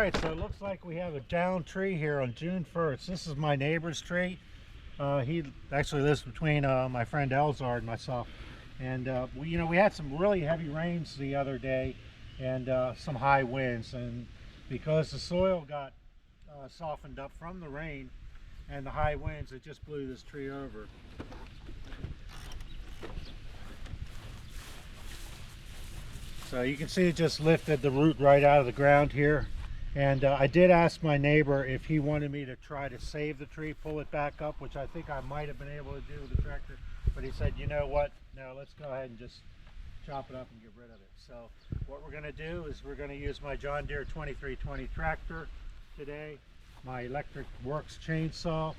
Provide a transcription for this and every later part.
Alright, so it looks like we have a downed tree here on June 1st. This is my neighbor's tree. He actually lives between my friend Elzard and myself. And we had some really heavy rains the other day and some high winds. And because the soil got softened up from the rain and the high winds, it just blew this tree over. So you can see it just lifted the root right out of the ground here. And I did ask my neighbor if he wanted me to try to save the tree, pull it back up, which I think I might have been able to do with the tractor. But he said, you know what, no, let's go ahead and just chop it up and get rid of it. So what we're going to do is we're going to use my John Deere 2320 tractor today, my electric WORX chainsaw,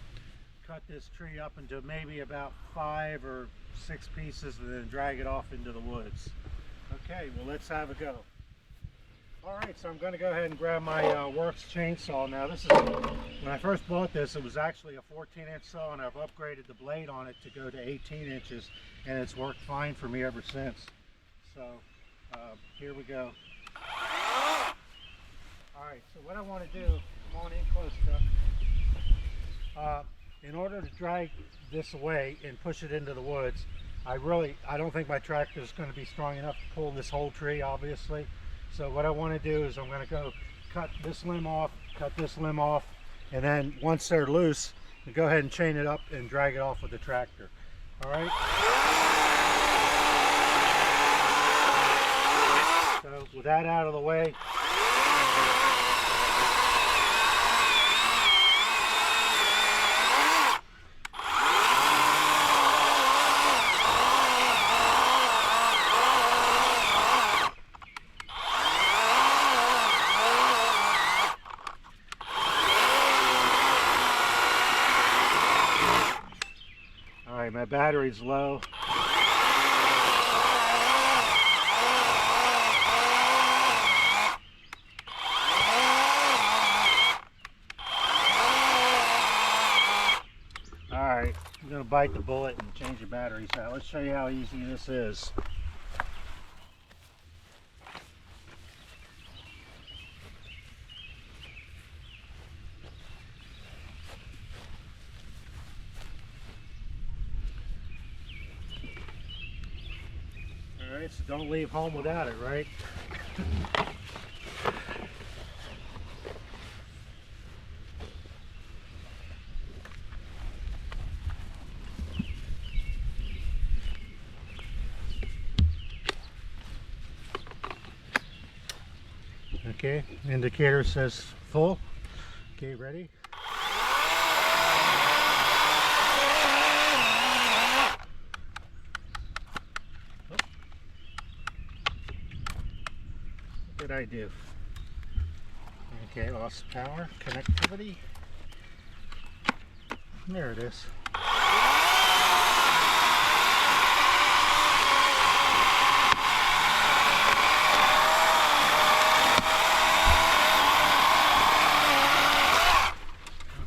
cut this tree up into maybe about 5 or 6 pieces and then drag it off into the woods. Okay, well, let's have a go. Alright, so I'm going to go ahead and grab my WORX chainsaw. Now this is, when I first bought this, it was actually a 14-inch saw, and I've upgraded the blade on it to go to 18 inches, and it's worked fine for me ever since. So, here we go. Alright, so what I want to do, come on in close, Chuck. In order to drag this away and push it into the woods, I don't think my tractor is going to be strong enough to pull this whole tree, obviously. So what I want to do is I'm going to go cut this limb off, and then once they're loose, go ahead and chain it up and drag it off with the tractor. All right. So with that out of the way, my battery's low. Alright, I'm going to bite the bullet and change the batteries out. Let's show you how easy this is. Alright, so don't leave home without it, right? Okay, indicator says full. Okay, ready? What did I do? Okay, lost power, connectivity. There it is.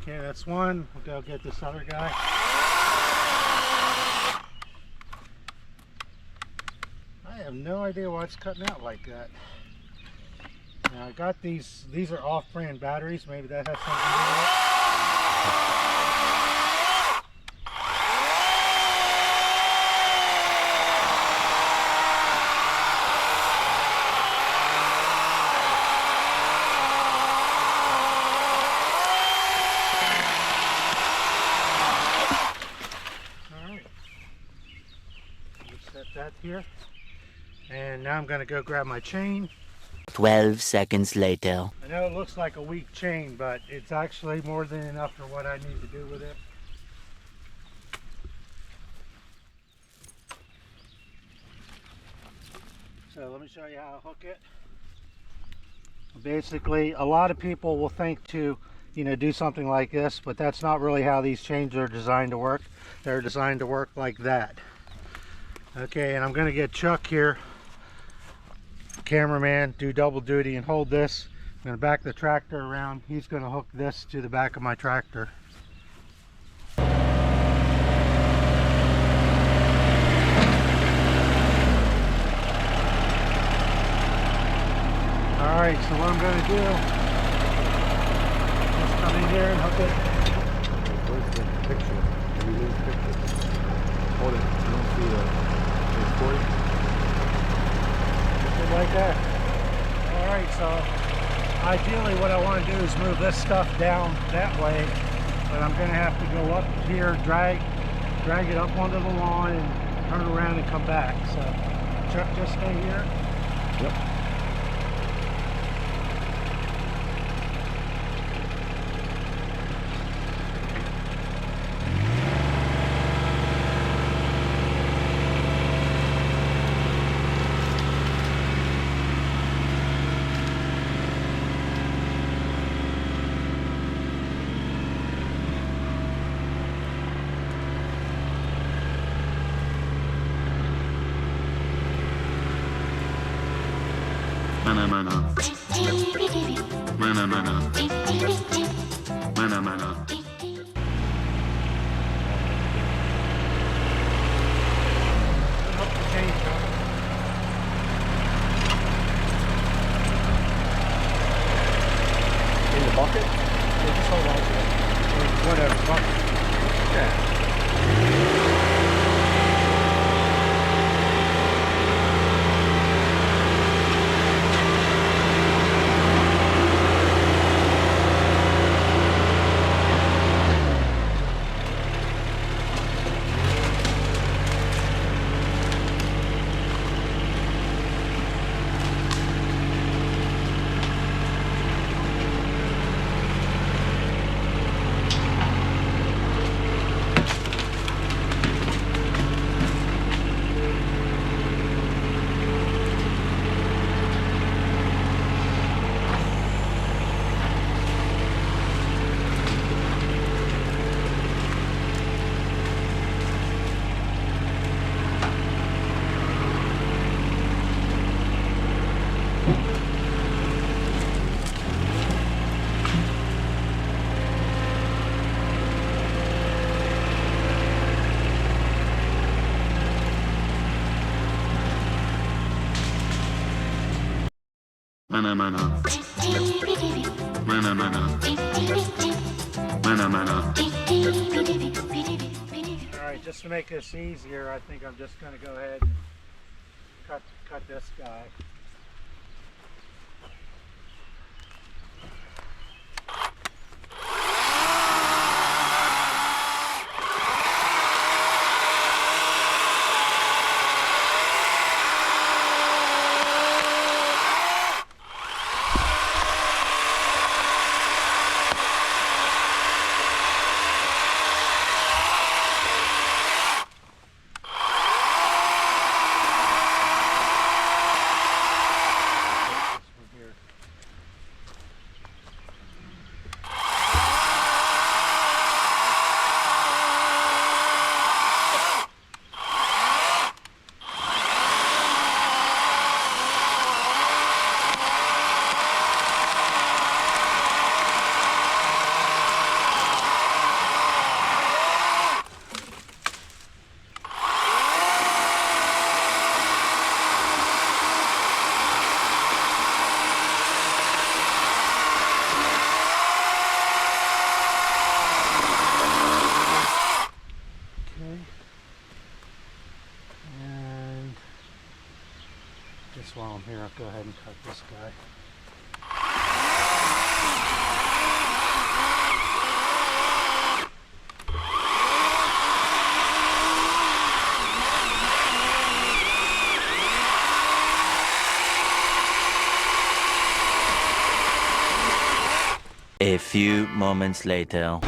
Okay, that's one. We'll go get this other guy. I have no idea why it's cutting out like that. Now I got these are off-brand batteries. Maybe that has something to do with it. Alright. Set that here. And now I'm going to go grab my chain. 12 seconds later. I know it looks like a weak chain, but it's actually more than enough for what I need to do with it. So let me show you how to hook it. Basically, a lot of people will think to, do something like this, but that's not really how these chains are designed to work. They're designed to work like that. Okay, and I'm going to get Chuck here, cameraman, do double duty and hold this. I'm going to back the tractor around. He's going to hook this to the back of my tractor. Alright, so what I'm going to do in here and hook it. Where's the picture? Did we lose picture? Hold it. I don't see the recording. Just like that. Alright, so ideally what I want to do is move this stuff down that way, but I'm going to have to go up here, drag it up onto the lawn and turn around and come back. So Chuck, just stay here. Yep. Hook the chain, Chuck. In the bucket? Yeah, just hold on to it. Or whatever. Bucket. Yeah. Alright, just to make this easier, I think I'm just going to go ahead and cut this guy. Just while I'm here, I'll go ahead and cut this guy. A few moments later.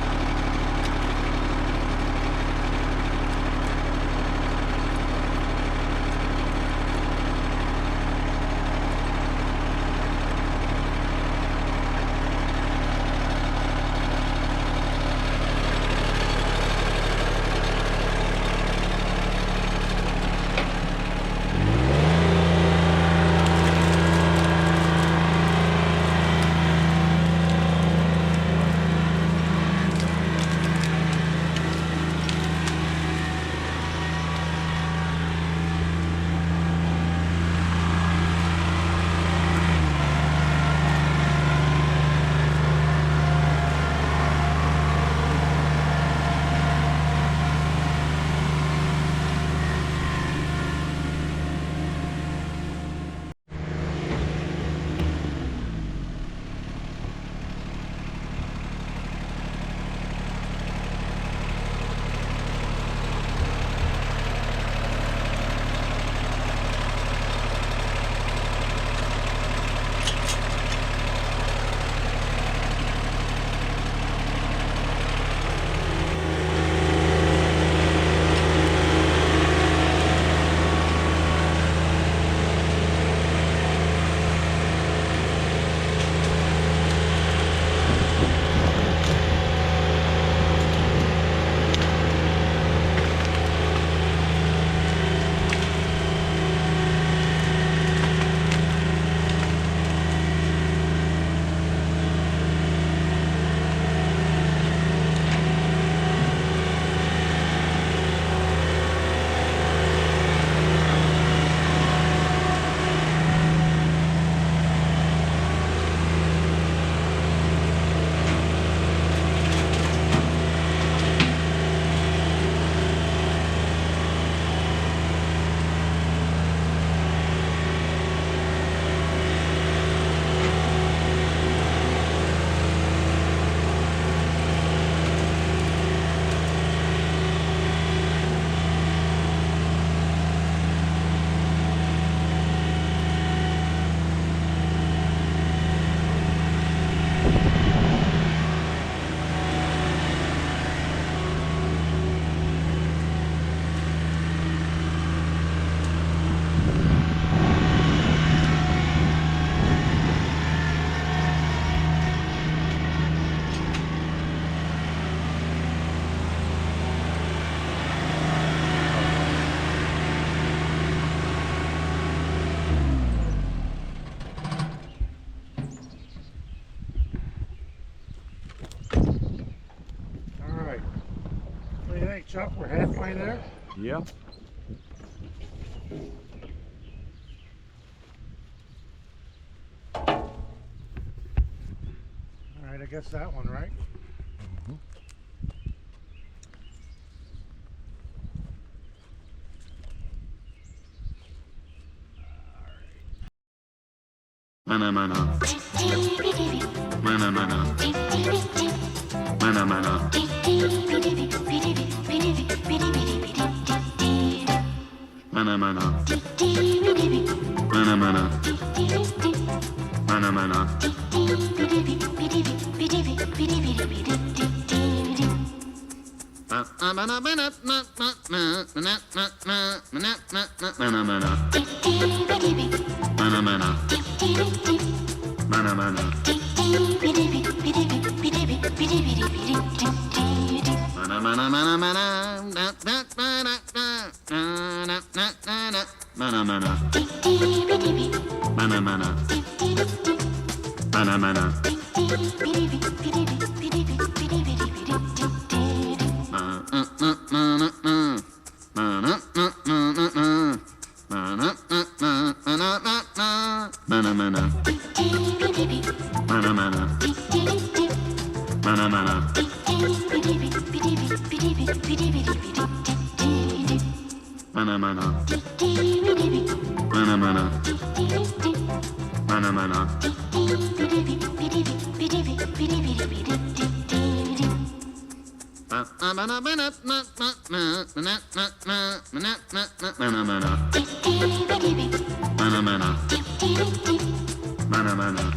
Chuck, we're halfway there. Yeah. All right, I guess that one, right? Mana mana. Mana mana. Mana mana. Mana mana. Mana mana. Mana mana.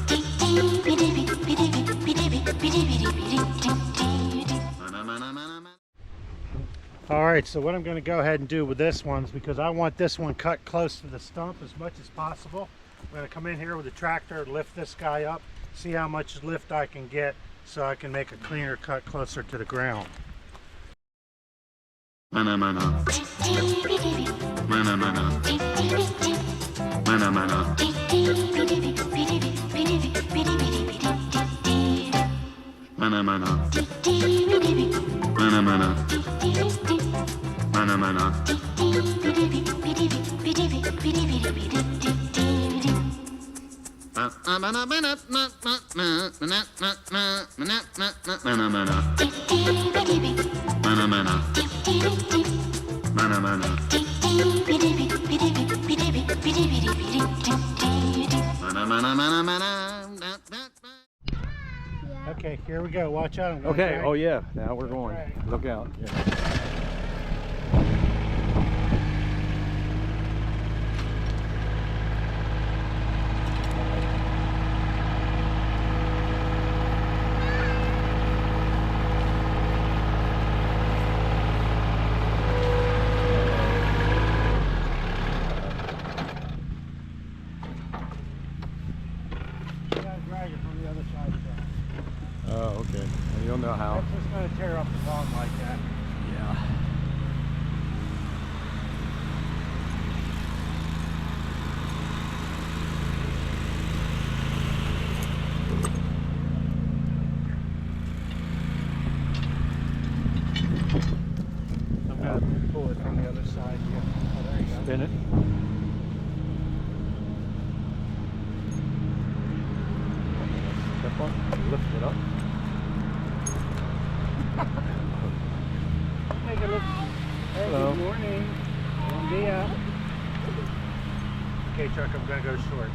All right, so what I'm going to go ahead and do with this one is, because I want this one cut close to the stump as much as possible, I'm going to come in here with a tractor, lift this guy up, see how much lift I can get so I can make a cleaner cut closer to the ground. Mana mana. Mana mana. Mana mana. Mana mana. Mana mana. Mana mana. Okay, here we go. Watch out. I'm gonna Okay. drag- Oh yeah. Now we're going. Drag. Look out. Yeah. You gotta drag it from the other side of the Oh, okay. Well, you'll know how. That's just going to tear up the lawn like that. Yeah. I'm going to pull it from the other side here. Oh, there you go. Spin it. Step on. Lift it up. Take a look. Hey, Hello. good morning. Bom dia. Okay, Chuck, I'm going to go short.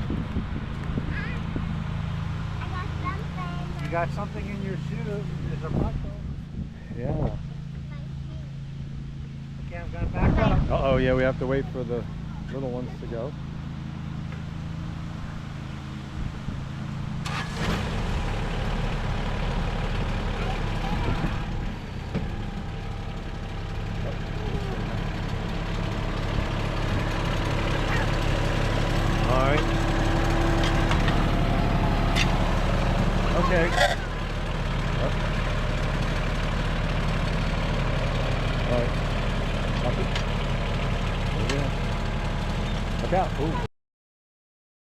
You got something in your shoe. There's a buckle. Yeah. Okay, I'm going to back up. Uh-oh, yeah, we have to wait for the little ones to go. All right. Okay. All right. Copy. There we go. Look out. Ooh.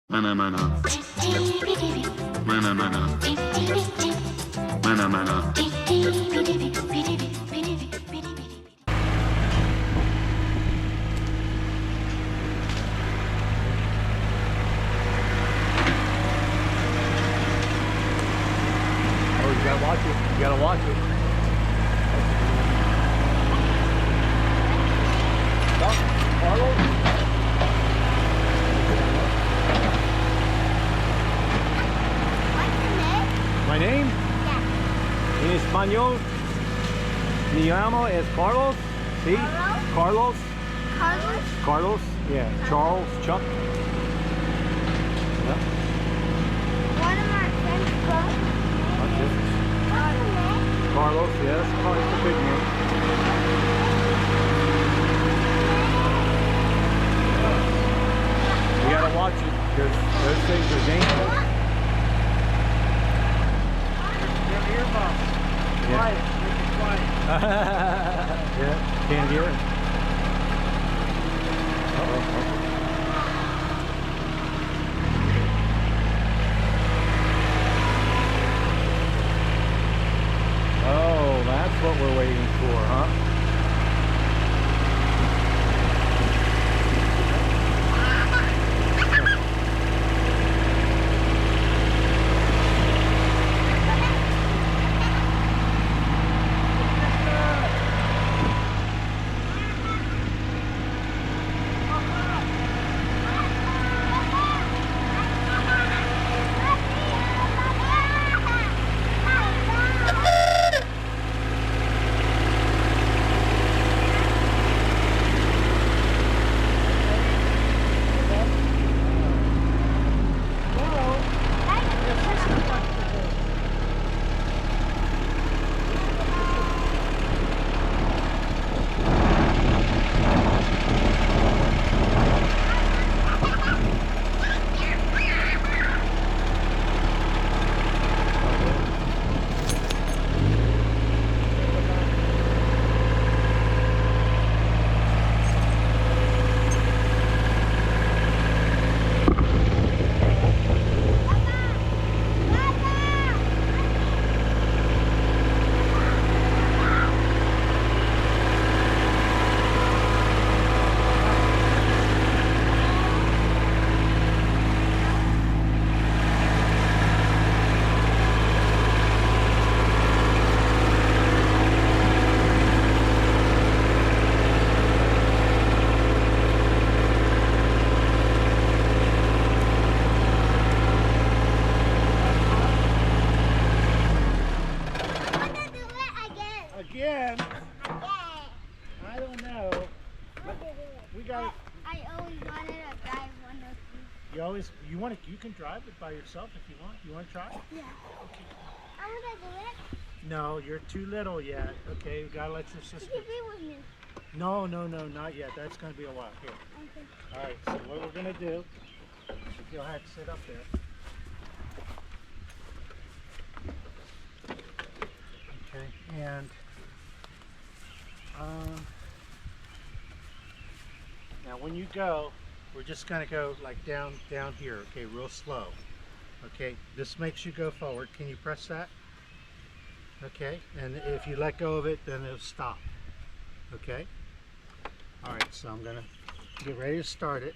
Mana mana. Mana mana. Mana mana. gotta watch it. Stop, Carlos. What's your name? My name? Yeah. In español, mi llamo es Carlos. See? Carlos? Carlos. Carlos? Carlos. Yeah. Charles. Chuck. Yeah. One of my friends goes. What's this? What's your name? Carlos. Yes. Carlos is a big name. You gotta watch it because those things are dangerous. Your earmuffs. Yeah. Quiet. Make it quiet. Yeah. Can't hear it. Uh-oh. Oh, that's what we're waiting for, huh? Again? I don't know. We got. I always wanted to drive one of these. You can drive it by yourself if you want. You want to try? Yeah. Okay. I want to do it. No, you're too little yet. Okay, we gotta let your sister. You can be with me. No, not yet. That's gonna be a while. Here. Okay. All right. So what we're gonna do? You'll have to sit up there. Okay, and now when you go, we're just gonna go like down here. Okay, real slow. Okay, this makes you go forward. Can you press that? Okay, and if you let go of it, then it'll stop. Okay. All right, so I'm gonna get ready to start it.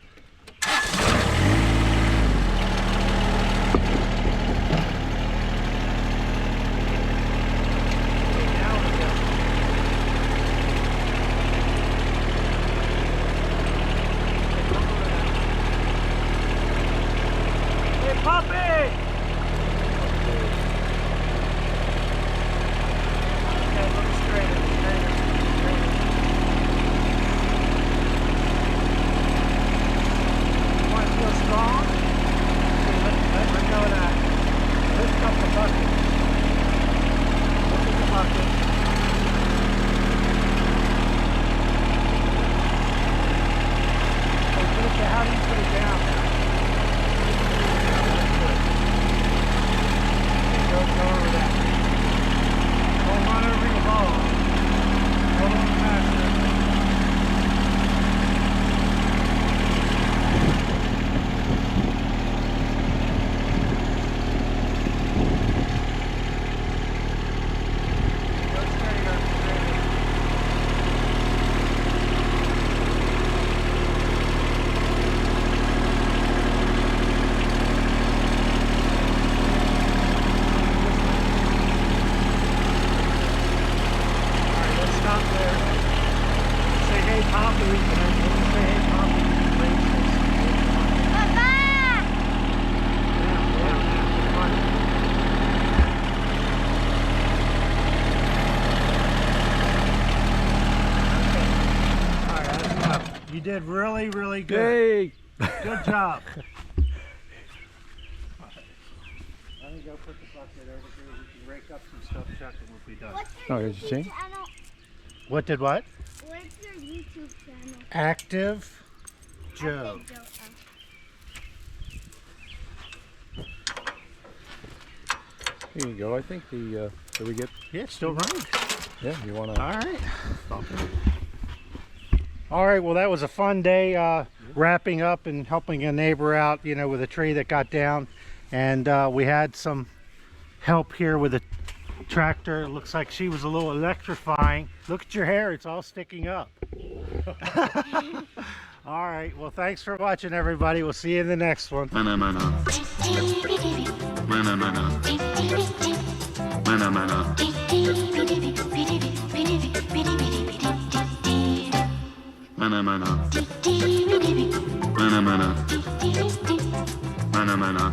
did really, really good. Yay! Good job. Let me go put the bucket over here. We can rake up some stuff, Chuck, and we'll be done. What's Oh, your did you see? YouTube channel? What did what? What's your YouTube channel? Active Joe. Active Joe. Here you go. I think the, did we get, Yeah, it's still running. yeah, you want to All right. stop it? All right, well, that was a fun day wrapping up and helping a neighbor out, you know, with a tree that got down. And we had some help here with a tractor. It looks like she was a little electrifying. Look at your hair, it's all sticking up. All right, well, thanks for watching, everybody. We'll see you in the next one. Mana mana. Mana mana. Mana mana. Mana mana. Mana mana. Mana mana.